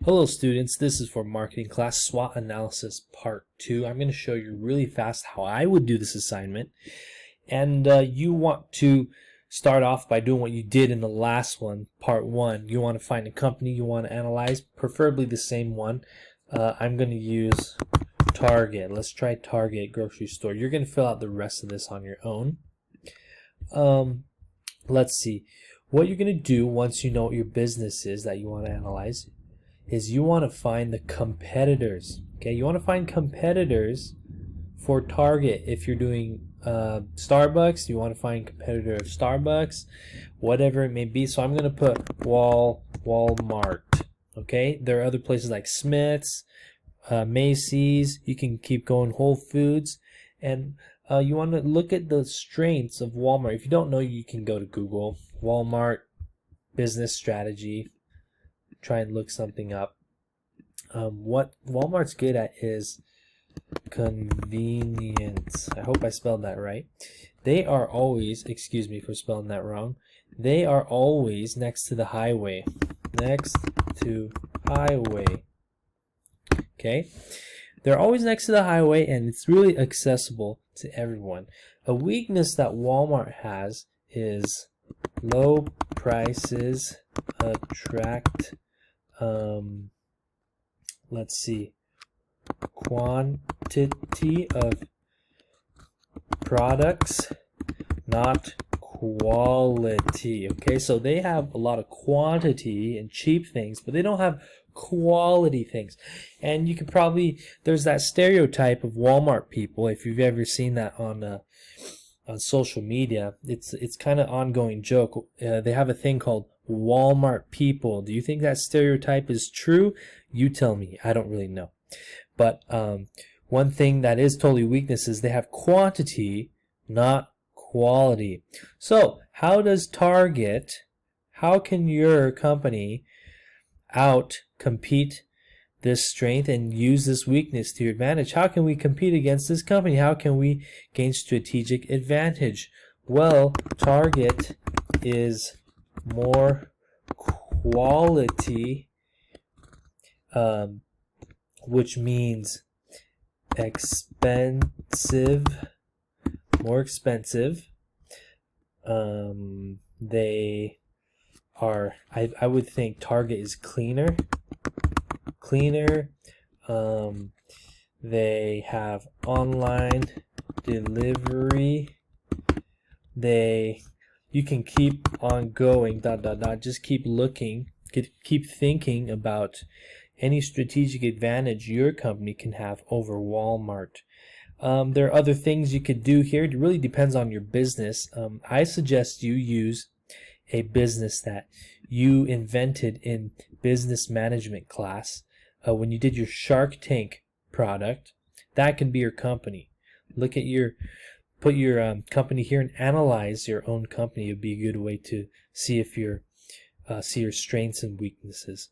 Hello students, this is for marketing class SWOT analysis part 2. I'm going to show you really fast how I would do this assignment, and you want to start off by doing what you did in the last one, part 1. You want to find a company you want to analyze, preferably the same one. I'm going to use Target. Let's try Target grocery store. You're going to fill out the rest of this on your own. Let's see. What you're going to do once you know what your business is that you want to analyze is you want to find the competitors. Okay, you want to find competitors for Target. If you're doing Starbucks, you want to find competitor of Starbucks, whatever it may be. So I'm going to put Walmart. Okay, there are other places like Smith's, Macy's. You can keep going, Whole Foods, and you want to look at the strengths of Walmart. If you don't know, you can go to Google Walmart business strategy. Try and look something up. What Walmart's good at is convenience. I hope I spelled that right. They are always, excuse me for spelling that wrong, they are always next to the highway. Next to highway. Okay? They're always next to the highway, and it's really accessible to everyone. A weakness that Walmart has is low prices attract let's see, quantity of products, not quality. Okay, so they have a lot of quantity and cheap things, but they don't have quality things. And you could probably, there's that stereotype of Walmart people, if you've ever seen that on social media. It's kind of ongoing joke. They have a thing called Walmart people. Do you think that stereotype is true? You tell me. I don't really know. But one thing that is totally weakness is they have quantity, not quality. So how does Target, how can your company out compete this strength and use this weakness to your advantage? How can we compete against this company? How can we gain strategic advantage? Well, Target is more quality, which means expensive, more expensive. They are, I would think Target is cleaner. They have online delivery. You can keep on going, just keep looking, keep thinking about any strategic advantage your company can have over Walmart. There are other things you could do here. It really depends on your business. I suggest you use a business that you invented in business management class. When you did your Shark Tank product, that can be your company. Look at put your company here and analyze your own company. It would be a good way to see if see your strengths and weaknesses.